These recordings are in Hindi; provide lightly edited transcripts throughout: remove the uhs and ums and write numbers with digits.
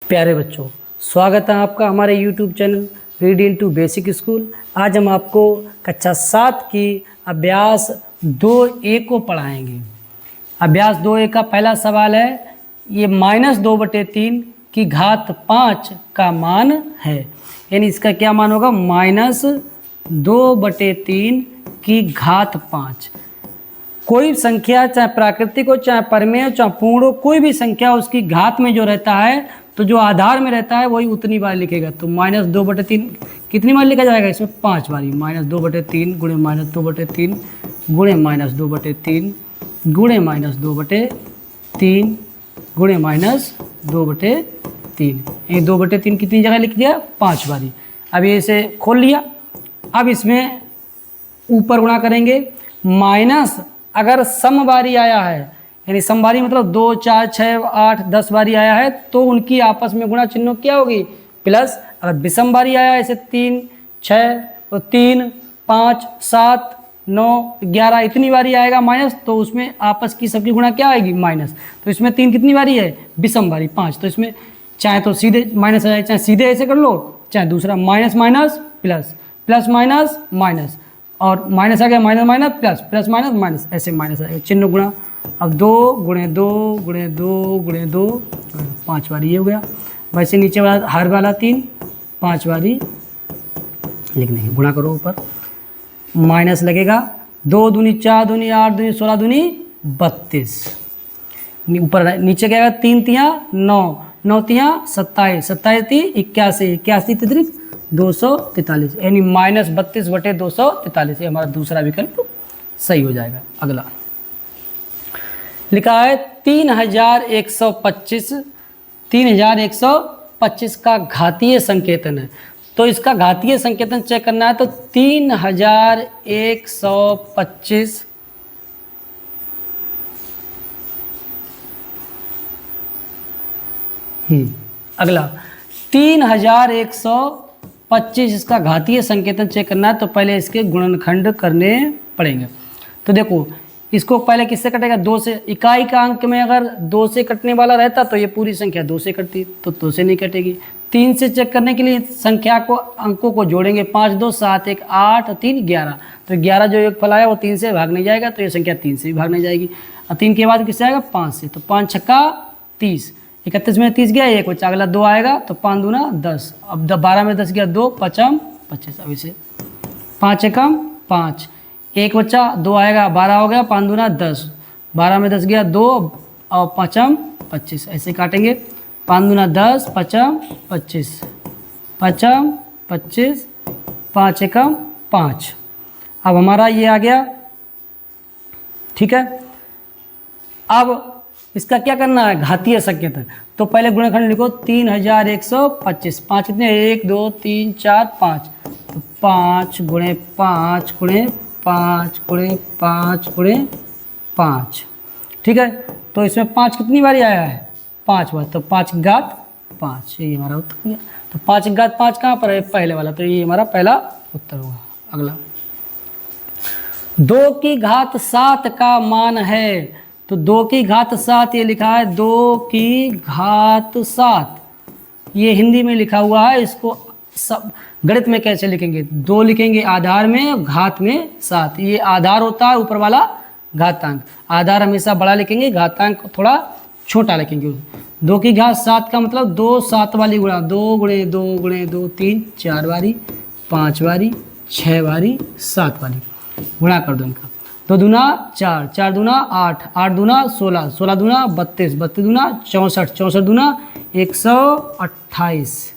प्यारे बच्चों, स्वागत है आपका हमारे YouTube channel read into basic school. आज हम आपको कक्षा 7 की अभ्यास 2A को पढ़ाएंगे। अभ्यास 2A का पहला सवाल है, ये -2/3 की घात 5 का मान है। यानी इसका क्या मान होगा? -2/3 की घात 5। कोई संख्या चाहे प्राकृतिक हो, चाहे परमेय हो, चाहे पूर्ण हो, कोई भी संख्या उसकी घात में जो रहता है तो जो आधार में रहता है वही उतनी बार लिखेगा। तो -2/3 कितनी बार लिखा जाएगा? इसमें 5 बारी। -2/3 गुणे -2/3 गुणे -2/3 गुणे -2/3 गुणे -2/3। ये 2/3 कितनी जगह लिख दिया? 5 बारी। अब ये इसे खोल लिया। अब इसमें ऊपर गुणा करेंगे। माइनस अगर सम बारी आया है, यानी सम बारी मतलब 2, 4, 6, 8, 10 बारी आया है तो उनकी आपस में गुणा चिन्ह क्या होगी? प्लस। अगर विषम बारी आया है, ऐसे 3, 6 तो 3, 5, 7, 9, 11 इतनी बारी आएगा माइनस, तो उसमें आपस की सबकी गुणा क्या आएगी? माइनस। तो इसमें 3 कितनी बारी है? विषम बारी 5। तो इसमें चाहे तो सीधे माइनस आ जाए, चाहे सीधे ऐसे कर लो, चाहे दूसरा minus minus plus, plus minus minus, और माइनस आ गया, minus minus plus, plus minus minus, ऐसे माइनस आएगा चिन्ह गुणा। अब 2 गुणे 2 गुणे 2 गुणे 2 5 बारी ये हो गया। वैसे नीचे वाला हर वाला 3 5 बारी लिखने की। गुणा करो ऊपर, माइनस लगेगा। 2 दूनी 4 दूनी 8 दूनी 16 दूनी 32। ऊपर नीचे क्या आएगा? 3 तिया 9, 9 तिया 27, 27 ती 81, 81 तितरिक 243, यानी -32/243। ये हमारा दूसरा विकल्प सही हो जाएगा। अगला लिखा है 3125। 3125 का घातीय संकेतन है। तो इसका घातीय संकेतन चेक करना है। तो 3125 अगला 3125 इसका घातीय संकेतन चेक करना है। तो पहले इसके गुणनखंड करने पड़ेंगे। तो देखो, इसको पहले किससे कटेगा? 2 से। इकाई का अंक में अगर 2 से कटने वाला रहता तो ये पूरी संख्या 2 से कटती, तो 2 से नहीं कटेगी। 3 से चेक करने के लिए संख्या को अंकों को जोड़ेंगे। 5 2 7 1 8 3 11। तो 11 जो एक फल आया वो 3 से भाग नहीं जाएगा, तो ये संख्या 3 से भी भाग नहीं जाएगी। और 3 के बाद किससे आएगा? 5 से। तो 5 छक्का 30, 31 में 30 गया, एक बच्चा। अगला 2 आएगा तो 5 दूना 10। अब 12 में 10 गया, 2 5 25। अब इसे 5 एकम 5, एक बच्चा 2 आएगा, 12 हो गया, 5 दूना 10, 12 में 10 गया 2 और 5 25। ऐसे काटेंगे। 5 दूना 10, 5 25, 5 25, 5 एकम 5। अब हमारा ये आ गया, ठीक है। अब इसका क्या करना है? घातीय संकेतन। तो पहले गुणनखंड लिखो। 3125, 5 कितने? 1 2 3 4 5। तो 5 गुणे 5 गुणे 5 गुणे 5 गुणे 5, ठीक है। तो इसमें 5 कितनी बारी आया है? 5 बार। तो 5 की घात 5, ये हमारा उत्तर हो गया। तो 5 की घात 5 कहाँ पर है? पहले वाला। तो ये हमारा पहला उत्तर होगा। अगला 2 की घात 7 का मान है। तो 2 की घात 7 ये लिखा है। 2 की घात 7 ये हिंदी में लिखा हुआ है। इसको सब गणित में कैसे लिखेंगे? 2 लिखेंगे आधार में, घात में 7। ये आधार होता है, ऊपर वाला घातांक। आधार हमेशा बड़ा लिखेंगे, घातांक थोड़ा छोटा लिखेंगे। 2 की घात 7 का मतलब 2 7 वाली गुणा। 2 गुणे 2 गुणे 2 3 4 बारी, 5 बारी, 6 बारी, 7 बारी गुणा कर दो इनका। 2 दूना 4, 4 दूना 8, 8 दूना 16, 16 दूना 32, 32 दूना 64, 64 दूना 128।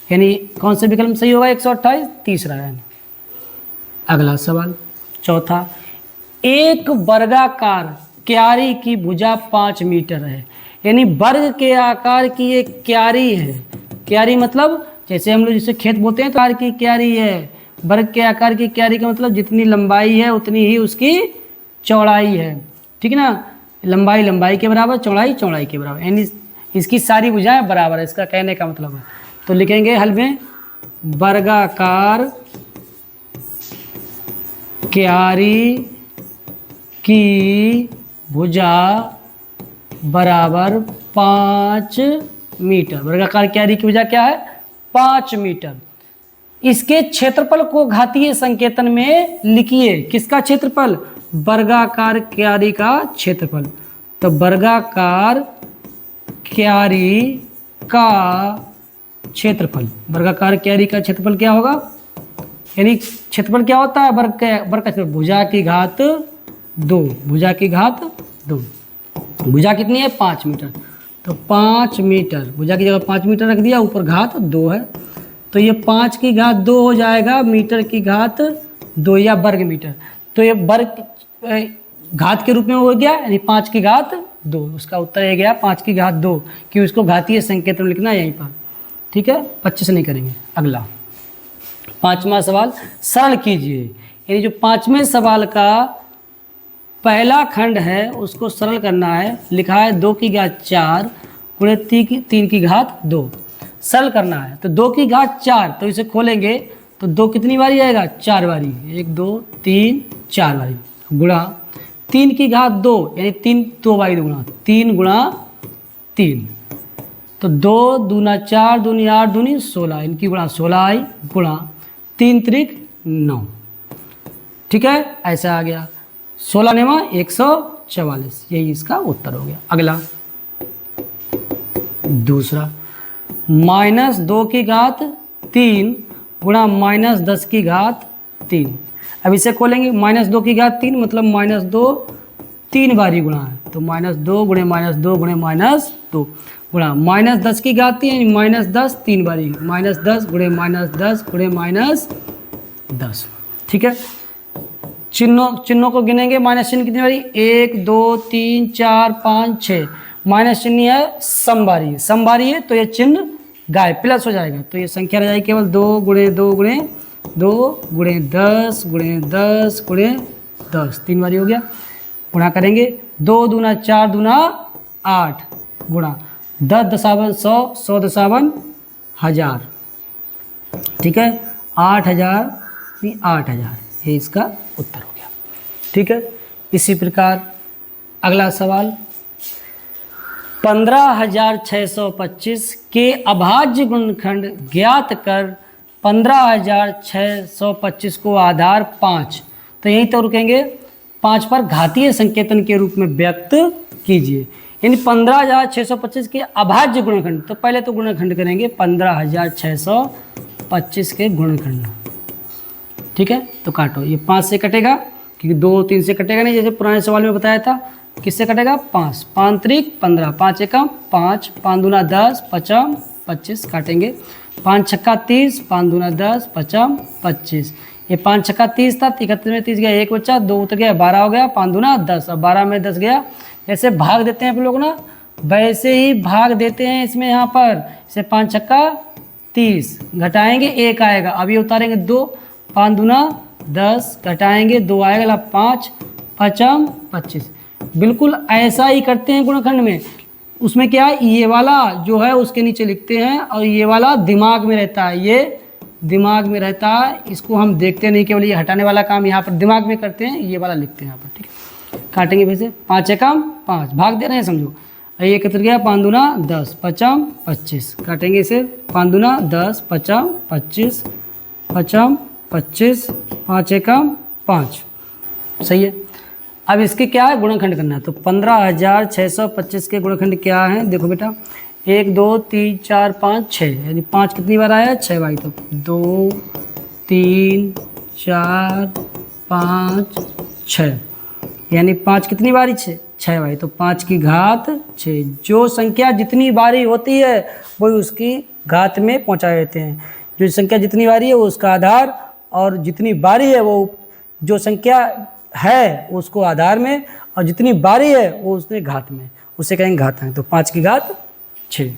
यानी कौन सा विकल्प सही होगा? 128 तीसरा। यानी अगला सवाल चौथा, एक वर्गाकार क्यारी की भुजा 5 मीटर है। यानी वर्ग के आकार की एक क्यारी है। क्यारी मतलब जैसे हम लोग जिसे खेत बोते हैं तो आकार की क्यारी है। वर्ग के आकार की क्यारी का मतलब जितनी लंबाई है उतनी ही उसकी चौड़ाई है, ठीक है ना। लंबाई लंबाई के बराबर, चौड़ाई चौड़ाई के बराबर, यानी इसकी सारी भुजाएं बराबर है, इसका कहने का मतलब है। तो लिखेंगे हल में, वर्गाकार क्यारी की भुजा बराबर 5 मीटर। वर्गाकार क्यारी की भुजा क्या है? 5 मीटर। इसके क्षेत्रफल को घातीय संकेतन में लिखिए। किसका क्षेत्रफल? वर्गाकार क्यारी का क्षेत्रफल। तो वर्गाकार क्यारी का क्षेत्रफल, वर्गाकार क्यारी का क्षेत्रफल क्या होगा? यानी क्षेत्रफल क्या होता है? वर्ग का क्षेत्रफल भुजा की घात 2, भुजा की घात 2। भुजा कितनी है? 5 मीटर। तो 5 मीटर, भुजा की जगह 5 मीटर रख दिया, ऊपर घात 2 है, तो ये 5 की घात 2 हो जाएगा मीटर की घात 2 या वर्ग मीटर। तो ये वर्ग घात के रूप में हो गया, यानी 5 की घात 2। उसका उत्तर ये गया 5 की घात 2, कि उसको घातीय संकेतन में लिखना है यहीं पर। ठीक है, 25 नहीं करेंगे। अगला 5वां सवाल, सरल कीजिए। यानी जो 5वें सवाल का पहला खंड है उसको सरल करना है। लिखा है 2 की घात 4 गुणे 3 की घात 2। सरल करना है तो 2 की घात 4, तो इसे खोलेंगे तो 2 कितनी बारी आएगा? 4 बारी, 1 2 3 4 बारी, गुणा 3 की घात 2, यानी 3 2 बारी गुणा 3 गुणा 3, तो 2 दूना 4 दूनी 8 दूनी 16, इनकी गुणा 16 आई, गुणा 3 त्रिक 9। ठीक है, ऐसा आ गया 16 नेवा 144, यही इसका उत्तर हो गया। अगला दूसरा, -2 की घात 3 गुणा -10 की घात 3। अब इसे खोलेंगे, -2 की घात 3 मतलब -2 3 बारी गुणा है, तो -2 गुणे -2 गुणे -2 गुणा -10 की घात 3, -10 3 बारी, -10 गुणे -10 गुणे -10। ठीक है, चिन्हों को गिनेंगे। माइनस चिन्ह कितनी बारी? 1 2 3 4 5 6। माइनस चिन्ह है समबारी, समबारी है तो ये चिन्ह गायब, प्लस हो जाएगा, तो ये संख्या रह जाएगी केवल 2 गुणे 2 गुणे 2 गुणे 10 गुणे 10 गुणे 10, 3 बारी हो गया। गुणा करेंगे, 2 दूना 4 दूना 8, गुणा 10 दशावन 100, 100 दशावन 1000। ठीक है, 8000 8000, ये इसका उत्तर हो गया। ठीक है, इसी प्रकार अगला सवाल, 15,625 के अभाज्य गुणनखंड ज्ञात कर 15,625 को आधार 5, तो यहीं तो रुकेंगे, 5 पर घातीय संकेतन के रूप में व्यक्त कीजिए। यानी 15,625 के अभाज्य गुणनखंड, तो पहले तो गुणनखंड करेंगे 15,625 के गुणनखंड। ठीक है, तो काटो, ये 5 से कटेगा क्योंकि 2 3 से कटेगा नहीं, जैसे पुराने सवाल में बताया था। किससे कटेगा? 5 5 त्रिक 15, 5 एकम 5, 5 दूना 10, 5 25 काटेंगे, 5 छक्का 30, 5 दूना 10, 5 25। ये 5 छक्का 30 था, 31 में 30 गया, 1 बचा, 2 उतर गया, 12 हो गया, 5 दूना 10, अब 12 में 10 गया। जैसे भाग देते हैं आप लोग ना, वैसे ही भाग देते हैं इसमें। यहाँ पर इसे 5 छक्का 30 घटाएंगे 1 आएगा, अब ये उतारेंगे 2, 5 दूना 10 घटाएंगे 2 आएगा, 5 5 25। बिल्कुल ऐसा ही करते हैं गुणनखंड में। उसमें क्या है, ये वाला जो है उसके नीचे लिखते हैं और ये वाला दिमाग में रहता है, ये दिमाग में रहता है, इसको हम देखते नहीं, केवल ये हटाने वाला काम यहाँ पर दिमाग में करते हैं, ये वाला लिखते हैं यहाँ पर। ठीक है, काटेंगे वैसे, 5 एकम 5, भाग दे रहे हैं समझो, ये कितना गया, 5 दूना 10, 5 25 काटेंगे इसे, 5 दूना 10, 5 25, 5 25, 5 एकम 5, सही है। अब इसके क्या है, गुणनखंड करना है, तो 15,625 के गुणनखंड क्या है, देखो बेटा, 1 2 3 4 5 6, यानी 5 कितनी बार आया, 6 बार, तो 2 3 4 5 6, यानी 5 कितनी बारी, 6 बारी, तो 5 की घात 6। जो संख्या जितनी बारी होती है वही उसकी घात में पहुंचा देते हैं। जो संख्या जितनी बारी है वो उसका आधार, और जितनी बारी है वो जो संख्या है उसको आधार में, और जितनी बारी है वो उसने घात में, उसे कहेंगे घातांक। तो 5 की घात 6।